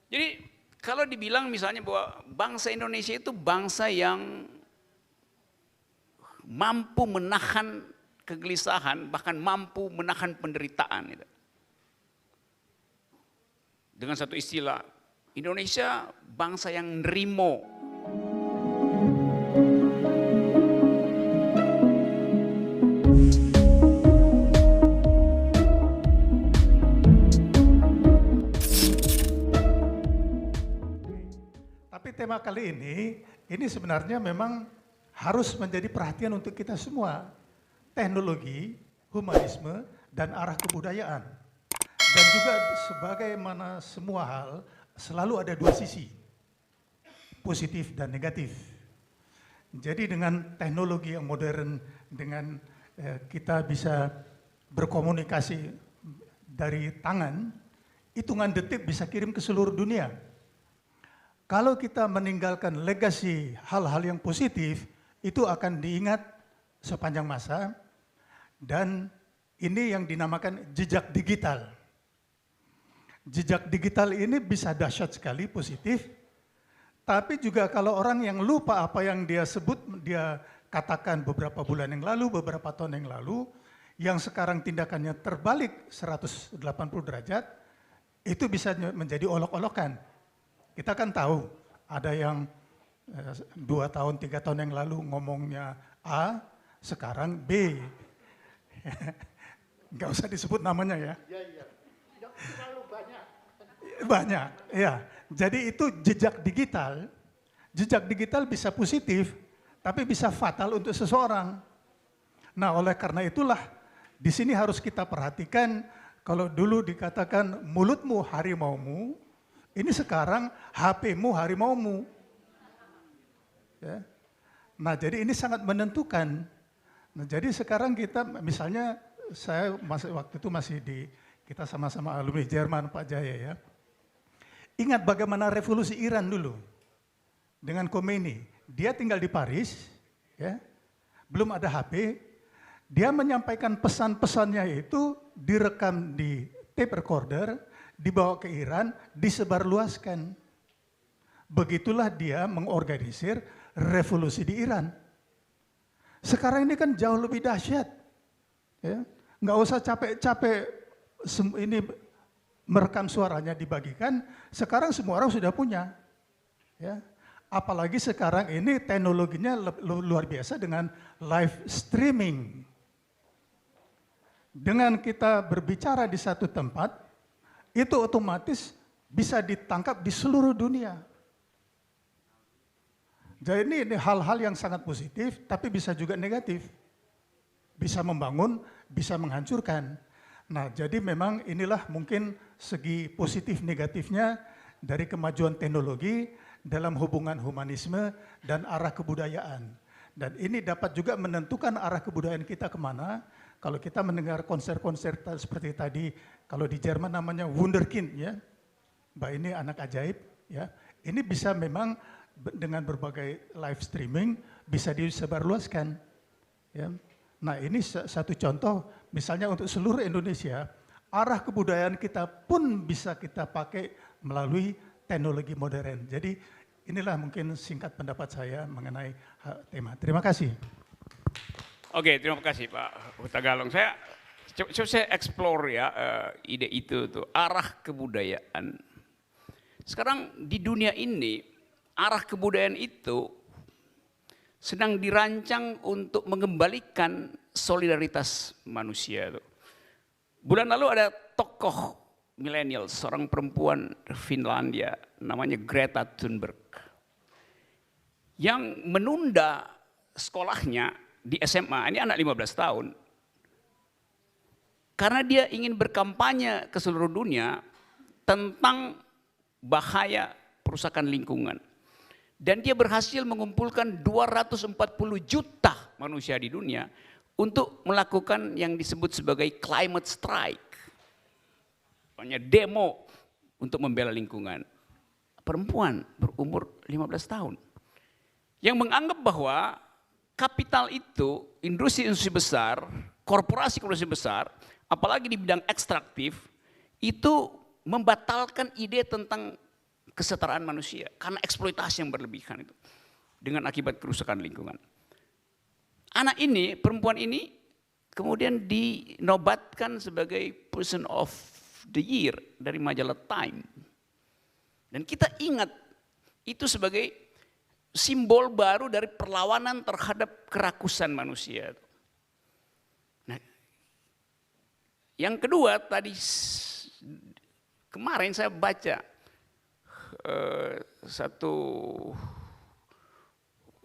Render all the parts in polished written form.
Jadi kalau dibilang misalnya bahwa bangsa Indonesia itu bangsa yang mampu menahan kegelisahan, bahkan mampu menahan penderitaan. Gitu. Dengan satu istilah, Indonesia bangsa yang nerimo. Tapi tema kali ini sebenarnya memang harus menjadi perhatian untuk kita semua. Teknologi, humanisme, dan arah kebudayaan. Dan juga sebagaimana semua hal, selalu ada dua sisi, positif dan negatif. Jadi dengan teknologi yang modern, dengan kita bisa berkomunikasi dari tangan, hitungan detik bisa kirim ke seluruh dunia. Kalau kita meninggalkan legasi hal-hal yang positif, itu akan diingat sepanjang masa, dan ini yang dinamakan jejak digital. Jejak digital ini bisa dahsyat sekali positif, tapi juga kalau orang yang lupa apa yang dia sebut, dia katakan beberapa bulan yang lalu, beberapa tahun yang lalu, yang sekarang tindakannya terbalik 180 derajat, itu bisa menjadi olok-olokan. Kita kan tahu ada yang 2 tahun, 3 tahun yang lalu ngomongnya A, sekarang B. Nggak usah disebut namanya ya. Iya. Terlalu banyak. Banyak, ya. Jadi itu jejak digital. Jejak digital bisa positif, tapi bisa fatal untuk seseorang. Nah, oleh karena itulah di sini harus kita perhatikan, kalau dulu dikatakan mulutmu harimaumu, ini sekarang HP-mu harimaumu. Ya. Nah, jadi ini sangat menentukan. Nah, jadi sekarang kita, misalnya saya waktu itu masih kita sama-sama alumni Jerman, Pak Jaya ya. Ingat bagaimana revolusi Iran dulu dengan Khomeini. Dia tinggal di Paris, ya, belum ada HP. Dia menyampaikan pesan-pesannya itu direkam di tape recorder, dibawa ke Iran, disebarluaskan. Begitulah dia mengorganisir revolusi di Iran. Sekarang ini kan jauh lebih dahsyat. Ya. Nggak usah capek-capek ini merekam suaranya dibagikan, sekarang semua orang sudah punya. Ya. Apalagi sekarang ini teknologinya luar biasa dengan live streaming. Dengan kita berbicara di satu tempat, itu otomatis bisa ditangkap di seluruh dunia. Jadi ini hal-hal yang sangat positif, tapi bisa juga negatif. Bisa membangun, bisa menghancurkan. Nah, jadi memang inilah mungkin segi positif negatifnya dari kemajuan teknologi dalam hubungan humanisme dan arah kebudayaan. Dan ini dapat juga menentukan arah kebudayaan kita kemana. Kalau kita mendengar konser-konser seperti tadi, kalau di Jerman namanya Wunderkind ya, Mbak ini anak ajaib ya. Ini bisa memang dengan berbagai live streaming bisa disebarluaskan. Ya. Nah ini satu contoh, misalnya untuk seluruh Indonesia, arah kebudayaan kita pun bisa kita pakai melalui teknologi modern. Jadi inilah mungkin singkat pendapat saya mengenai tema. Terima kasih. Oke, terima kasih Pak Huta Galung. Coba saya explore ya ide itu tuh, arah kebudayaan. Sekarang di dunia ini arah kebudayaan itu sedang dirancang untuk mengembalikan solidaritas manusia. Tuh. Bulan lalu ada tokoh milenial, seorang perempuan Finlandia namanya Greta Thunberg, yang menunda sekolahnya di SMA, ini anak 15 tahun, karena dia ingin berkampanye ke seluruh dunia tentang bahaya perusakan lingkungan. Dan dia berhasil mengumpulkan 240 juta manusia di dunia untuk melakukan yang disebut sebagai climate strike. Pokoknya demo untuk membela lingkungan. Perempuan berumur 15 tahun. Yang menganggap bahwa kapital itu, industri-industri besar, korporasi-korporasi besar, apalagi di bidang ekstraktif, itu membatalkan ide tentang kesetaraan manusia karena eksploitasi yang berlebihan itu dengan akibat kerusakan lingkungan. Anak ini, perempuan ini kemudian dinobatkan sebagai Person of the Year dari majalah Time. Dan kita ingat itu sebagai simbol baru dari perlawanan terhadap kerakusan manusia. Nah, yang kedua tadi kemarin saya baca satu,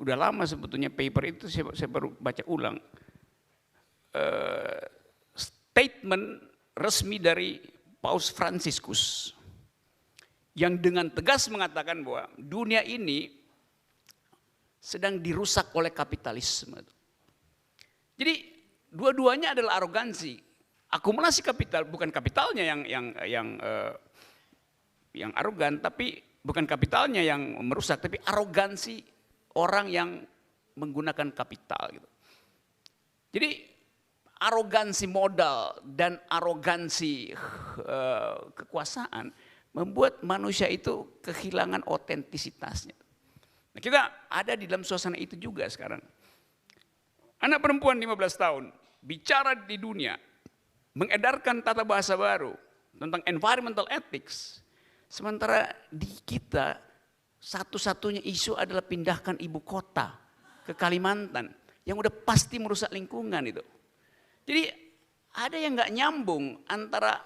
udah lama sebetulnya paper itu saya baru baca ulang. Statement resmi dari Paus Fransiskus yang dengan tegas mengatakan bahwa dunia ini sedang dirusak oleh kapitalisme. Jadi dua-duanya adalah arogansi. Akumulasi kapital, bukan kapitalnya yang arogan, tapi bukan kapitalnya yang merusak, tapi arogansi orang yang menggunakan kapital gitu. Jadi arogansi modal dan arogansi kekuasaan membuat manusia itu kehilangan otentisitasnya. Nah, kita ada di dalam suasana itu juga sekarang. Anak perempuan 15 tahun bicara di dunia, mengedarkan tata bahasa baru tentang environmental ethics. Sementara di kita satu-satunya isu adalah pindahkan ibu kota ke Kalimantan yang udah pasti merusak lingkungan itu. Jadi ada yang nggak nyambung antara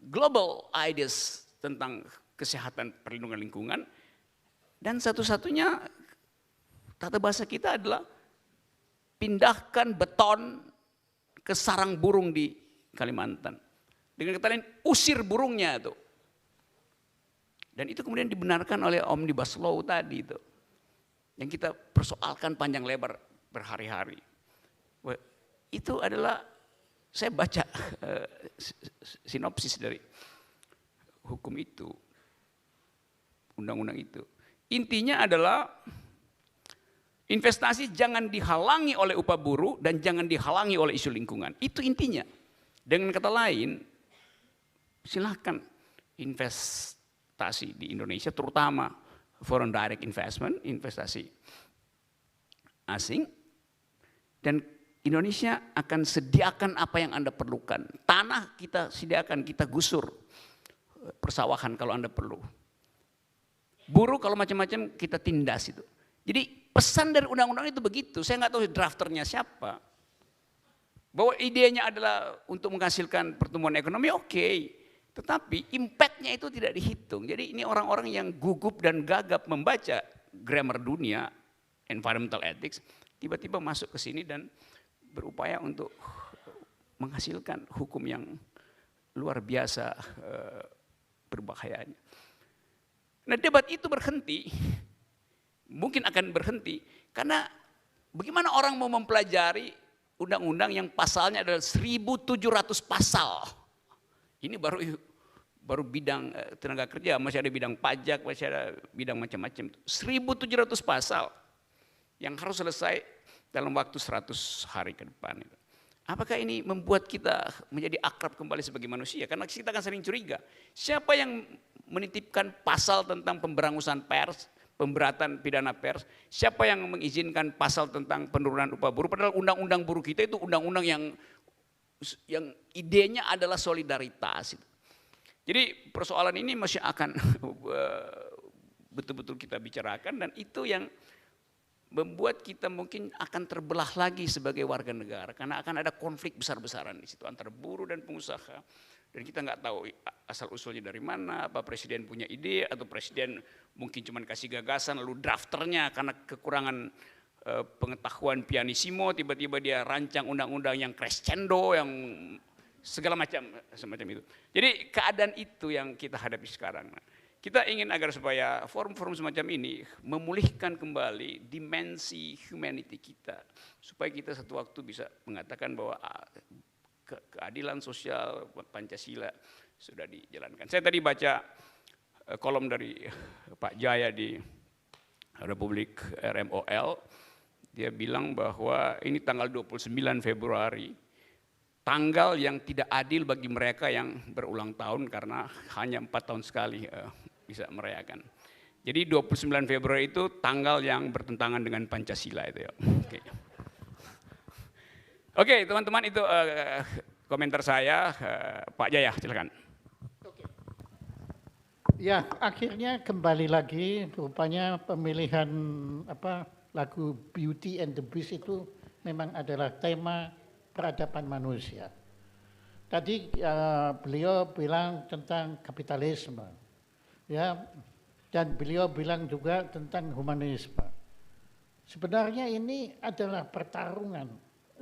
global ideas tentang kesehatan perlindungan lingkungan dan satu-satunya tata bahasa kita adalah pindahkan beton ke sarang burung di Kalimantan. Dengan kata lain, usir burungnya itu. Dan itu kemudian dibenarkan oleh Omnibus Law tadi itu. Yang kita persoalkan panjang lebar berhari-hari. Itu adalah, saya baca sinopsis dari hukum itu, undang-undang itu. Intinya adalah investasi jangan dihalangi oleh upah buruh dan jangan dihalangi oleh isu lingkungan. Itu intinya. Dengan kata lain, silahkan investasi di Indonesia, terutama foreign direct investment, investasi asing, dan Indonesia akan sediakan apa yang Anda perlukan. Tanah kita sediakan, kita gusur persawahan kalau Anda perlu. Buruh kalau macam-macam kita tindas itu. Jadi pesan dari undang-undang itu begitu. Saya nggak tahu drafternya siapa. Bahwa idenya adalah untuk menghasilkan pertumbuhan ekonomi, oke. Tetapi impactnya itu tidak dihitung. Jadi ini orang-orang yang gugup dan gagap membaca grammar dunia, environmental ethics, tiba-tiba masuk ke sini dan berupaya untuk menghasilkan hukum yang luar biasa berbahayanya. Nah, debat itu berhenti, mungkin akan berhenti, karena bagaimana orang mau mempelajari undang-undang yang pasalnya adalah 1.700 pasal. Ini baru bidang tenaga kerja, masih ada bidang pajak, masih ada bidang macam-macam. 1.700 pasal yang harus selesai dalam waktu 100 hari ke depan. Apakah ini membuat kita menjadi akrab kembali sebagai manusia? Karena kita akan sering curiga, siapa yang menitipkan pasal tentang pemberangusan pers, pemberatan pidana pers, siapa yang mengizinkan pasal tentang penurunan upah buruh, padahal undang-undang buruh kita itu undang-undang yang idenya adalah solidaritas. Jadi persoalan ini masih akan betul-betul kita bicarakan, dan itu yang membuat kita mungkin akan terbelah lagi sebagai warga negara, karena akan ada konflik besar-besaran di situ antara buruh dan pengusaha. Dan kita nggak tahu asal usulnya dari mana, apa presiden punya ide atau presiden mungkin cuma kasih gagasan lalu drafternya karena kekurangan pengetahuan pianissimo tiba-tiba dia rancang undang-undang yang crescendo, yang segala macam semacam itu. Jadi keadaan itu yang kita hadapi sekarang. Kita ingin agar supaya forum-forum semacam ini memulihkan kembali dimensi humanity kita, supaya kita satu waktu bisa mengatakan bahwa keadilan sosial Pancasila sudah dijalankan. Saya tadi baca kolom dari Pak Jaya di Republik RMOL, dia bilang bahwa ini tanggal 29 Februari, tanggal yang tidak adil bagi mereka yang berulang tahun karena hanya 4 tahun sekali bisa merayakan. Jadi 29 Februari itu tanggal yang bertentangan dengan Pancasila itu ya. Oke, teman-teman itu komentar saya. Pak Jaya, silakan. Ya, akhirnya kembali lagi rupanya pemilihan lagu Beauty and the Beast itu memang adalah tema peradaban manusia. Tadi beliau bilang tentang kapitalisme, ya, dan beliau bilang juga tentang humanisme. Sebenarnya ini adalah pertarungan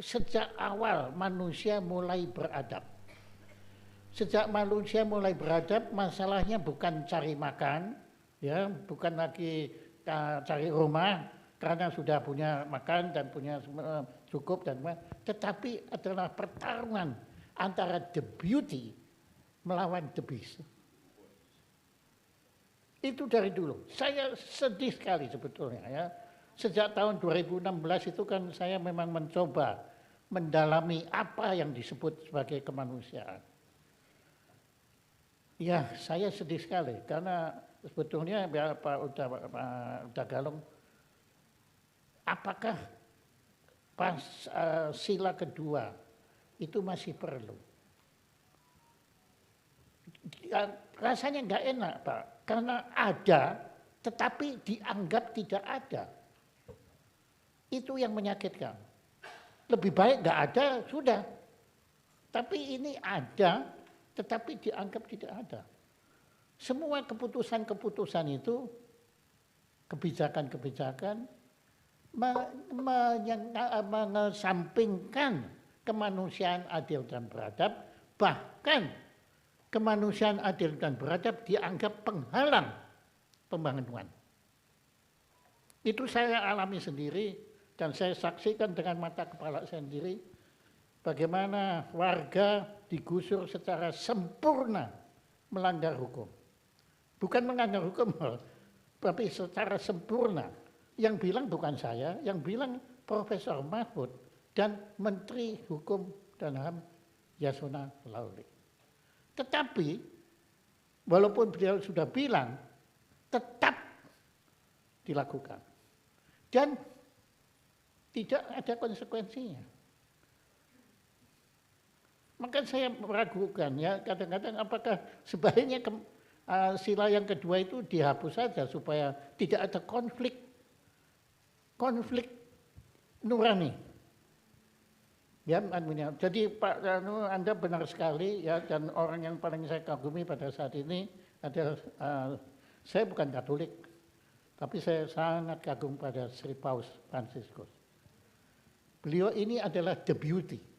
sejak awal manusia mulai beradab. Sejak manusia mulai beradab, masalahnya bukan cari makan, ya, bukan lagi cari rumah karena sudah punya makan dan punya cukup dan tetapi adalah pertarungan antara the beauty melawan the beast. Itu dari dulu. Saya sedih sekali sebetulnya ya. Sejak tahun 2016 itu kan saya memang mencoba mendalami apa yang disebut sebagai kemanusiaan. Ya, saya sedih sekali karena sebetulnya ya, Pak Utagalung, apakah pas sila kedua itu masih perlu? Rasanya nggak enak, Pak, karena ada tetapi dianggap tidak ada. Itu yang menyakitkan. Lebih baik nggak ada, sudah. Tapi ini ada tetapi dianggap tidak ada. Semua keputusan-keputusan itu, kebijakan-kebijakan mengesampingkan kemanusiaan adil dan beradab, bahkan kemanusiaan adil dan beradab dianggap penghalang pembangunan. Itu saya alami sendiri dan saya saksikan dengan mata kepala saya sendiri. Bagaimana warga digusur secara sempurna melanggar hukum. Bukan melanggar hukum, tapi secara sempurna. Yang bilang bukan saya, yang bilang Profesor Mahfud dan Menteri Hukum dan HAM Yasona Lauli. Tetapi, walaupun beliau sudah bilang, tetap dilakukan. Dan tidak ada konsekuensinya. Maka saya meragukan ya, kadang-kadang apakah sebaiknya sila yang kedua itu dihapus saja supaya tidak ada konflik nurani. Ya, jadi Pak Anda benar sekali ya, dan orang yang paling saya kagumi pada saat ini adalah saya bukan Katolik, tapi saya sangat kagum pada Sri Paus Fransiskus. Beliau ini adalah the beauty.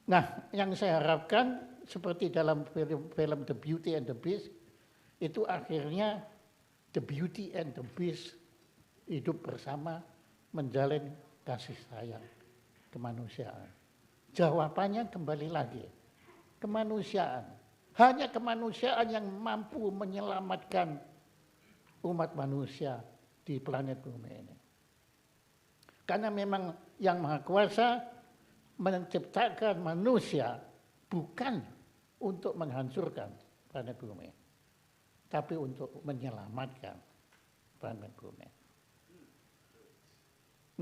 Nah, yang saya harapkan seperti dalam film The Beauty and the Beast, itu akhirnya the beauty and the beast hidup bersama menjalin kasih sayang kemanusiaan. Jawabannya kembali lagi, kemanusiaan. Hanya kemanusiaan yang mampu menyelamatkan umat manusia di planet bumi ini. Karena memang yang Maha Kuasa menciptakan manusia bukan untuk menghancurkan planet bumi, tapi untuk menyelamatkan planet bumi.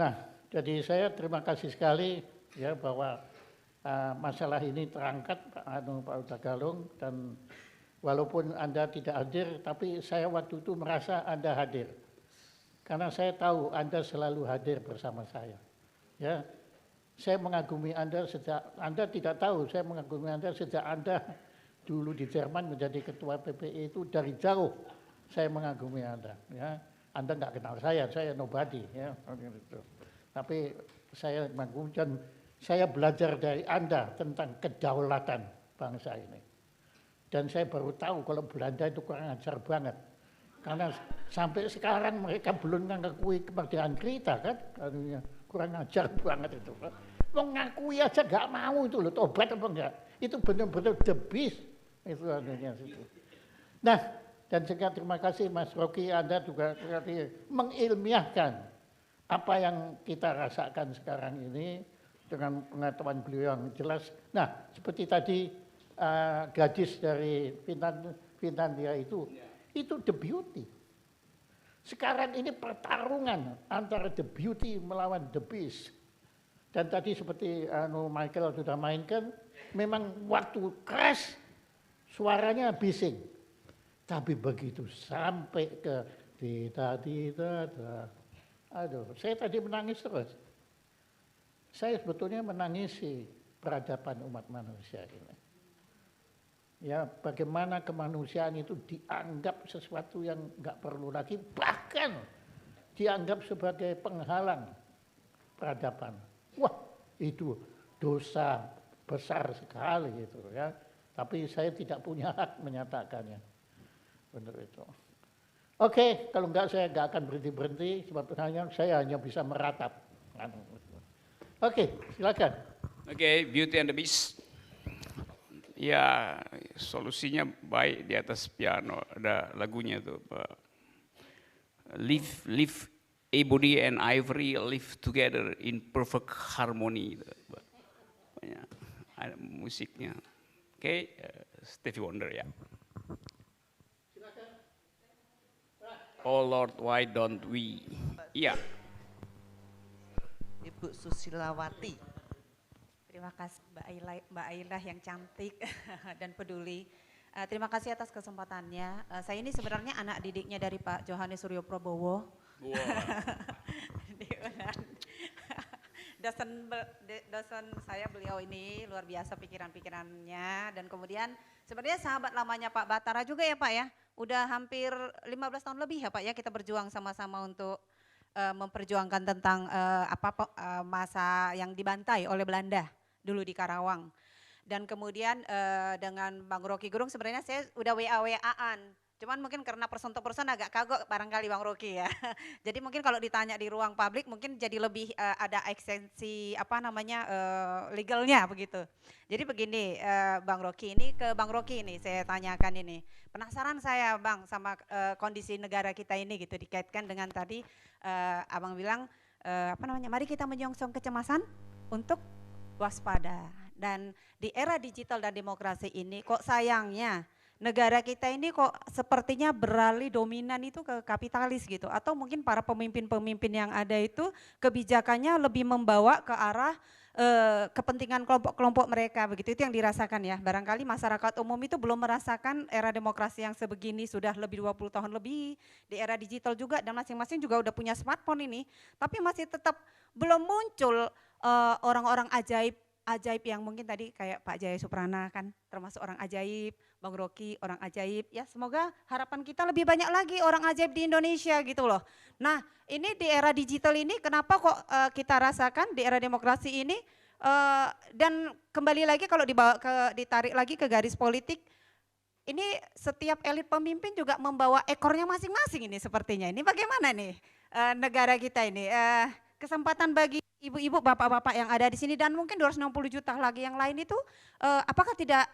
Nah, jadi saya terima kasih sekali ya bahwa masalah ini terangkat Pak Utagalung, dan walaupun Anda tidak hadir, tapi saya waktu itu merasa Anda hadir. Karena saya tahu Anda selalu hadir bersama saya. Ya, saya mengagumi Anda sejak Anda tidak tahu, saya mengagumi Anda sejak Anda dulu di Jerman menjadi ketua PPI itu dari jauh. Saya mengagumi Anda. Ya, Anda nggak kenal saya nobody. Ya, tapi saya mengagumi dan saya belajar dari Anda tentang kedaulatan bangsa ini. Dan saya baru tahu kalau Belanda itu kurang ajar banget. Karena sampai sekarang mereka belum mengakui kemerdekaan kita kan. Kurang ajar banget itu. Mengakui aja nggak mau itu loh, tobat apa enggak. Itu benar-benar the beast. Itu adanya situ. Nah, dan juga terima kasih Mas Rocky, Anda juga mengilmiahkan apa yang kita rasakan sekarang ini dengan pengetahuan beliau yang jelas. Nah, seperti tadi gadis dari Finlandia itu Itu the beauty. Sekarang ini pertarungan antara the beauty melawan the beast. Dan tadi seperti Michael sudah mainkan, memang waktu crash suaranya bising. Tapi begitu sampai ke aduh, saya tadi menangis terus. Saya sebetulnya menangisi peradaban umat manusia ini. Ya, bagaimana kemanusiaan itu dianggap sesuatu yang nggak perlu lagi, bahkan dianggap sebagai penghalang peradaban. Wah, itu dosa besar sekali itu ya. Tapi saya tidak punya hak menyatakannya. Benar itu. Oke, kalau enggak saya nggak akan berhenti sebab saya hanya bisa meratap. Oke, silakan. Oke, Beauty and the Beast. Ya, solusinya baik di atas piano. Ada lagunya tuh. Live ebony and ivory live together in perfect harmony. Banyak ada musiknya. Oke, Stevie Wonder ya. Oh Lord, why don't we? Iya. Ibu Susilawati. Terima kasih Mbak Ailah yang cantik dan peduli. Terima kasih atas kesempatannya. Saya ini sebenarnya anak didiknya dari Pak Johannes Suryo Prabowo. Wow. dosen saya beliau ini luar biasa pikiran-pikirannya, dan kemudian sebenarnya sahabat lamanya Pak Batara juga ya Pak ya. Udah hampir 15 tahun lebih ya Pak ya kita berjuang sama-sama untuk memperjuangkan tentang masa yang dibantai oleh Belanda dulu di Karawang. Dan kemudian dengan Bang Rocky Gerung sebenarnya saya udah WA-WA-an. Cuman mungkin karena person to person agak kagok barangkali Bang Rocky ya. Jadi mungkin kalau ditanya di ruang publik mungkin jadi lebih ada ekstensi legalnya begitu. Jadi begini Bang Rocky, ini ke Bang Rocky ini saya tanyakan ini. Penasaran saya Bang sama kondisi negara kita ini gitu, dikaitkan dengan tadi Abang bilang mari kita menyongsong kecemasan untuk waspada. Dan di era digital dan demokrasi ini kok sayangnya negara kita ini kok sepertinya beralih dominan itu ke kapitalis gitu, atau mungkin para pemimpin-pemimpin yang ada itu kebijakannya lebih membawa ke arah kepentingan kelompok-kelompok mereka begitu. Itu yang dirasakan ya. Barangkali masyarakat umum itu belum merasakan era demokrasi yang sebegini, sudah lebih 20 tahun lebih di era digital juga, dan masing-masing juga udah punya smartphone ini, tapi masih tetap belum muncul orang-orang ajaib yang mungkin tadi kayak Pak Jaya Suprana kan termasuk orang ajaib, Bang Rocky orang ajaib ya. Semoga harapan kita lebih banyak lagi orang ajaib di Indonesia gitu loh. Nah ini di era digital ini kenapa kok kita rasakan di era demokrasi ini dan kembali lagi kalau ditarik lagi ke garis politik, ini setiap elit pemimpin juga membawa ekornya masing-masing ini sepertinya. Ini bagaimana nih negara kita ini? Kesempatan bagi ibu-ibu, bapak-bapak yang ada di sini dan mungkin 260 juta lagi yang lain itu apakah tidak,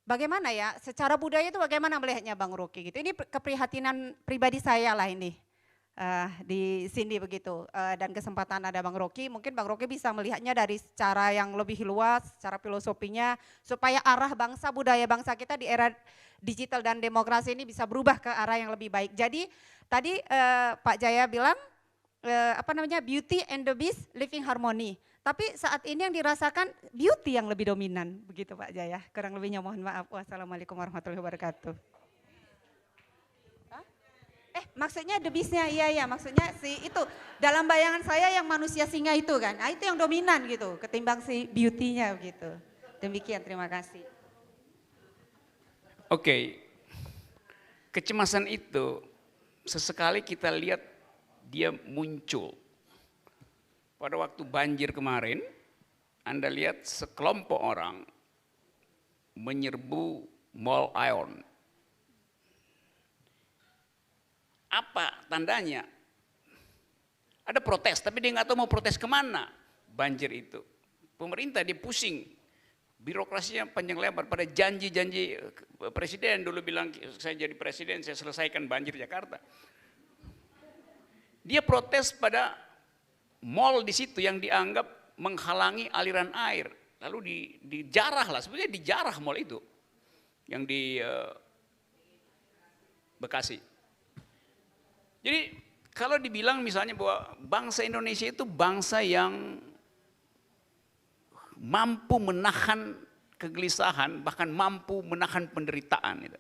bagaimana ya secara budaya itu bagaimana melihatnya Bang Rocky gitu. Ini keprihatinan pribadi saya lah ini di sini begitu, dan kesempatan ada Bang Rocky, mungkin Bang Rocky bisa melihatnya dari cara yang lebih luas, cara filosofinya supaya arah bangsa, budaya bangsa kita di era digital dan demokrasi ini bisa berubah ke arah yang lebih baik. Jadi tadi Pak Jaya bilang beauty and the beast living harmony. Tapi saat ini yang dirasakan beauty yang lebih dominan, begitu Pak Jaya. Kurang lebihnya mohon maaf. Wassalamualaikum warahmatullahi wabarakatuh. Maksudnya the beast-nya, iya maksudnya si itu dalam bayangan saya yang manusia singa itu kan. Nah, itu yang dominan gitu ketimbang si beauty-nya gitu. Demikian, terima kasih. Oke. Kecemasan itu sesekali kita lihat dia muncul. Pada waktu banjir kemarin, Anda lihat sekelompok orang menyerbu Mall Ion. Apa tandanya? Ada protes, tapi dia nggak tahu mau protes kemana. Banjir itu. Pemerintah dia pusing. Birokrasinya panjang lebar pada janji-janji presiden dulu bilang saya jadi presiden saya selesaikan banjir Jakarta. Dia protes pada mall di situ yang dianggap menghalangi aliran air. Lalu dijarah lah, sebenarnya dijarah mall itu. Yang di Bekasi. Jadi kalau dibilang misalnya bahwa bangsa Indonesia itu bangsa yang mampu menahan kegelisahan, bahkan mampu menahan penderitaan. Gitu.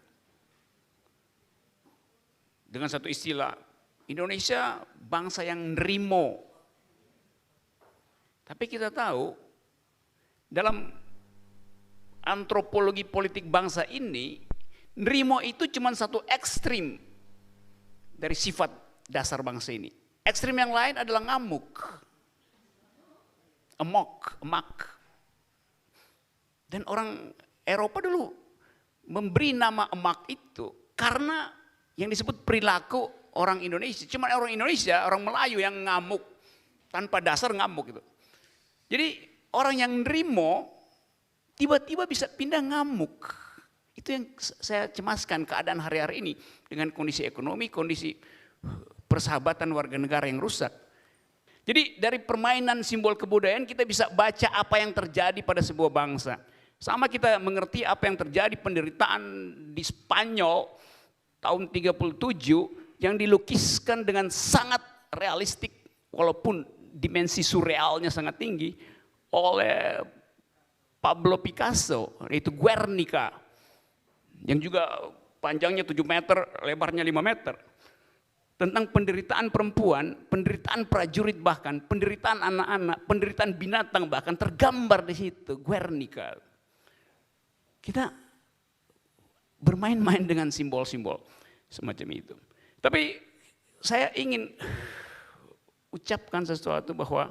Dengan satu istilah, Indonesia bangsa yang nerimo. Tapi kita tahu dalam antropologi politik bangsa ini, nerimo itu cuma satu ekstrim dari sifat dasar bangsa ini. Ekstrim yang lain adalah ngamuk, emak. Dan orang Eropa dulu memberi nama emak itu karena yang disebut perilaku orang Indonesia. Cuma orang Indonesia, orang Melayu yang ngamuk, tanpa dasar ngamuk gitu. Jadi orang yang nerimo tiba-tiba bisa pindah ngamuk. Itu yang saya cemaskan keadaan hari-hari ini dengan kondisi ekonomi, kondisi persahabatan warga negara yang rusak. Jadi dari permainan simbol kebudayaan kita bisa baca apa yang terjadi pada sebuah bangsa. Sama kita mengerti apa yang terjadi penderitaan di Spanyol tahun 37 yang dilukiskan dengan sangat realistik walaupun dimensi surrealnya sangat tinggi oleh Pablo Picasso, yaitu Guernica, yang juga panjangnya 7 meter, lebarnya 5 meter. Tentang penderitaan perempuan, penderitaan prajurit bahkan, penderitaan anak-anak, penderitaan binatang bahkan tergambar di situ, Guernica. Kita bermain-main dengan simbol-simbol semacam itu. Tapi saya ingin ucapkan sesuatu bahwa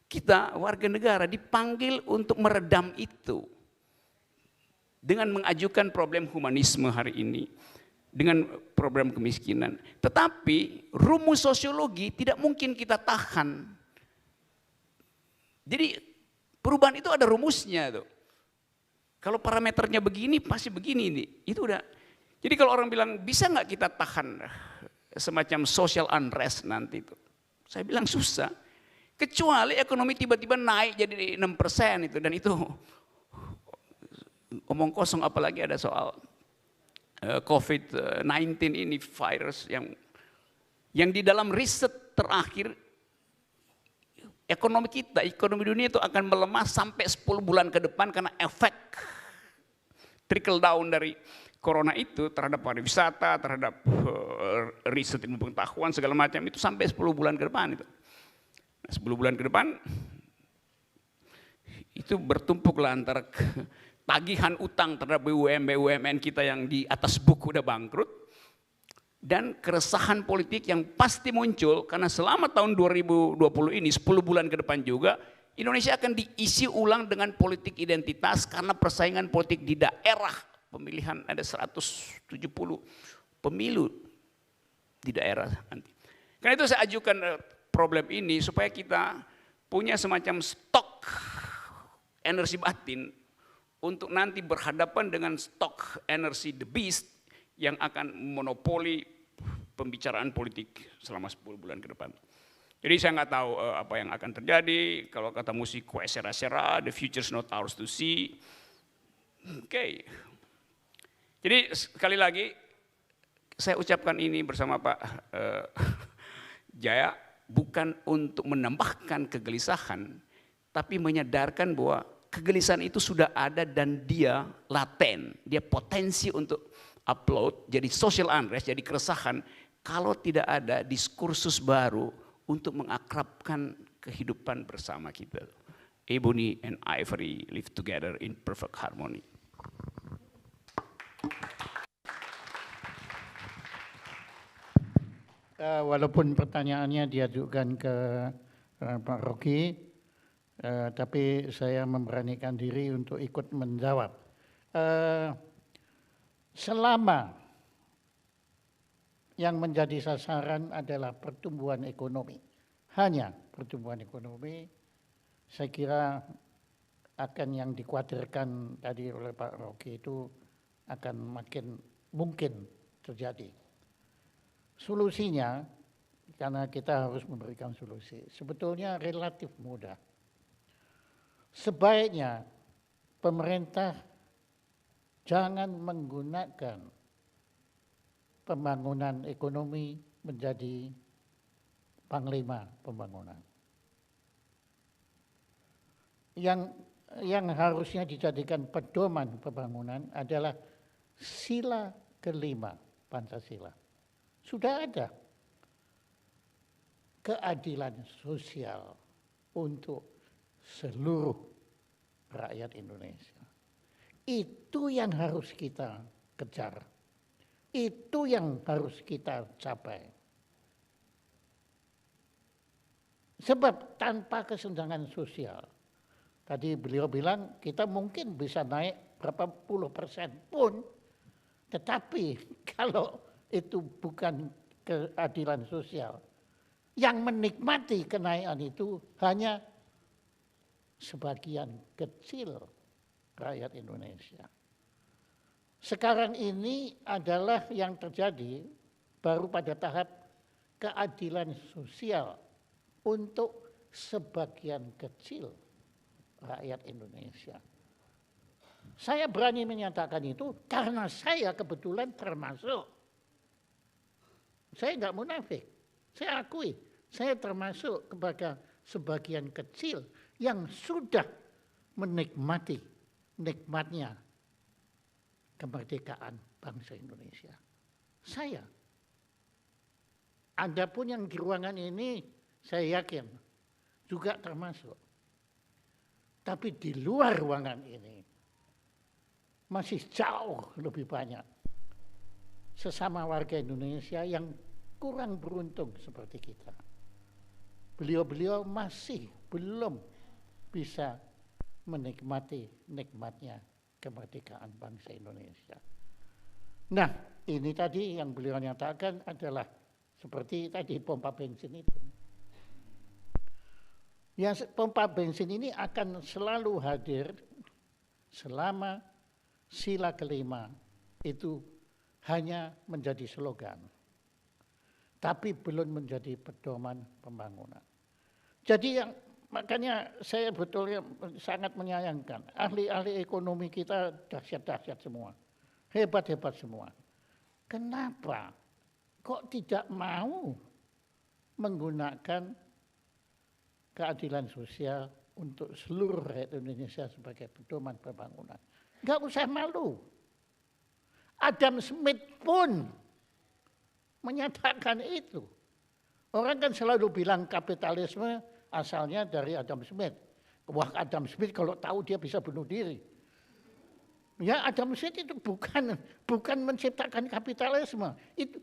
kita warga negara dipanggil untuk meredam itu dengan mengajukan problem humanisme hari ini, dengan problem kemiskinan. Tetapi rumus sosiologi tidak mungkin kita tahan. Jadi perubahan itu ada rumusnya tuh. Kalau parameternya begini pasti begini nih. Itu udah. Jadi kalau orang bilang bisa nggak kita tahan semacam social unrest nanti itu, saya bilang susah. Kecuali ekonomi tiba-tiba naik jadi 6% itu, dan itu omong kosong, apalagi ada soal COVID-19 ini, virus yang di dalam riset terakhir ekonomi kita, ekonomi dunia itu akan melemah sampai 10 bulan ke depan karena efek trickle down dari corona itu terhadap pariwisata, terhadap riset ilmu pengetahuan segala macam itu sampai 10 bulan ke depan itu. Nah, 10 bulan ke depan itu bertumpuklah antara tagihan utang terhadap BUMN kita yang di atas buku udah bangkrut dan keresahan politik yang pasti muncul karena selama tahun 2020 ini 10 bulan ke depan juga Indonesia akan diisi ulang dengan politik identitas karena persaingan politik di daerah. Pemilihan ada 170 pemilu di daerah nanti. Karena itu saya ajukan problem ini supaya kita punya semacam stok energi batin untuk nanti berhadapan dengan stok energi the beast yang akan monopoli pembicaraan politik selama 10 bulan ke depan. Jadi saya nggak tahu apa yang akan terjadi. Kalau kata musik kue sera-sera, the future's not ours to see. Oke. Jadi sekali lagi saya ucapkan ini bersama Pak Jaya bukan untuk menambahkan kegelisahan, tapi menyadarkan bahwa kegelisahan itu sudah ada dan dia laten, dia potensi untuk upload, jadi social unrest, jadi keresahan kalau tidak ada diskursus baru untuk mengakrabkan kehidupan bersama kita. Ebony and ivory live together in perfect harmony. Walaupun pertanyaannya diajukan ke Pak Rocky, tapi saya memberanikan diri untuk ikut menjawab. Selama yang menjadi sasaran adalah pertumbuhan ekonomi, hanya pertumbuhan ekonomi, saya kira akan yang dikhawatirkan tadi oleh Pak Rocky itu akan makin mungkin terjadi. Solusinya, karena kita harus memberikan solusi, sebetulnya relatif mudah. Sebaiknya pemerintah jangan menggunakan pembangunan ekonomi menjadi panglima pembangunan. Yang harusnya dijadikan pedoman pembangunan adalah sila kelima Pancasila. Sudah ada keadilan sosial untuk seluruh rakyat Indonesia. Itu yang harus kita kejar. Itu yang harus kita capai. Sebab tanpa kesenjangan sosial, tadi beliau bilang kita mungkin bisa naik berapa puluh persen pun, tetapi kalau itu bukan keadilan sosial, yang menikmati kenaikan itu hanya sebagian kecil rakyat Indonesia. Sekarang ini adalah yang terjadi baru pada tahap keadilan sosial untuk sebagian kecil rakyat Indonesia. Saya berani menyatakan itu karena saya kebetulan termasuk. Saya nggak munafik, saya akui, saya termasuk kepada sebagian kecil yang sudah menikmati nikmatnya kemerdekaan bangsa Indonesia. Saya. Anda pun yang di ruangan ini saya yakin juga termasuk. Tapi di luar ruangan ini masih jauh lebih banyak sesama warga Indonesia yang kurang beruntung seperti kita. Beliau-beliau masih belum bisa menikmati nikmatnya kemerdekaan bangsa Indonesia. Nah, ini tadi yang beliau nyatakan adalah seperti tadi pompa bensin itu. Yang pompa bensin ini akan selalu hadir selama sila kelima itu hanya menjadi slogan, tapi belum menjadi pedoman pembangunan. Jadi makanya saya betulnya sangat menyayangkan ahli-ahli ekonomi kita dahsyat-dahsyat semua, hebat-hebat semua. Kenapa kok tidak mau menggunakan keadilan sosial untuk seluruh rakyat Indonesia sebagai pedoman pembangunan? Enggak usah malu. Adam Smith pun menyatakan itu. Orang kan selalu bilang kapitalisme asalnya dari Adam Smith. Wah, Adam Smith kalau tahu dia bisa bunuh diri. Ya, Adam Smith itu bukan menciptakan kapitalisme. Itu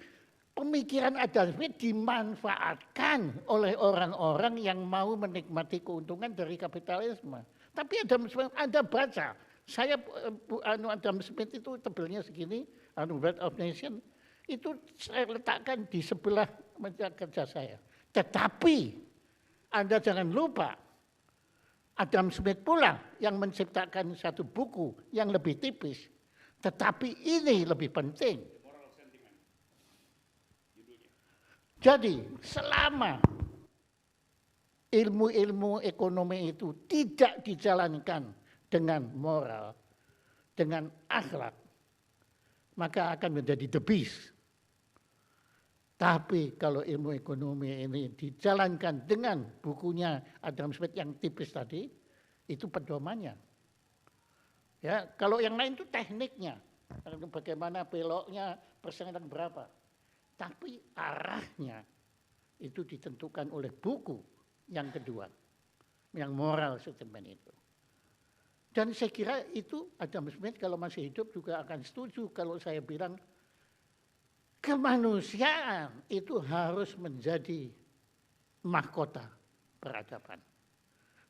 pemikiran Adam Smith dimanfaatkan oleh orang-orang yang mau menikmati keuntungan dari kapitalisme. Tapi Adam Smith, Anda baca, saya Adam Smith itu tebelnya segini, Wealth of Nation, itu saya letakkan di sebelah meja kerja saya. Tetapi Anda jangan lupa, Adam Smith pula yang menciptakan satu buku yang lebih tipis, tetapi ini lebih penting. Jadi selama ilmu-ilmu ekonomi itu tidak dijalankan dengan moral, dengan akhlak, maka akan menjadi the beast. Tapi kalau ilmu ekonomi ini dijalankan dengan bukunya Adam Smith yang tipis tadi, itu pedomannya. Ya, kalau yang lain itu tekniknya, bagaimana beloknya, persenan berapa. Tapi arahnya itu ditentukan oleh buku yang kedua, yang moral statement itu. Dan saya kira itu Adam Smith kalau masih hidup juga akan setuju kalau saya bilang kemanusiaan itu harus menjadi mahkota peradaban.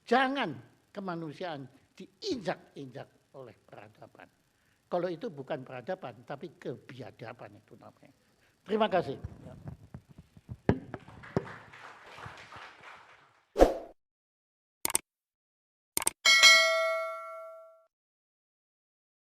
Jangan kemanusiaan diinjak-injak oleh peradaban. Kalau itu bukan peradaban, tapi kebiadaban itu namanya. Terima kasih.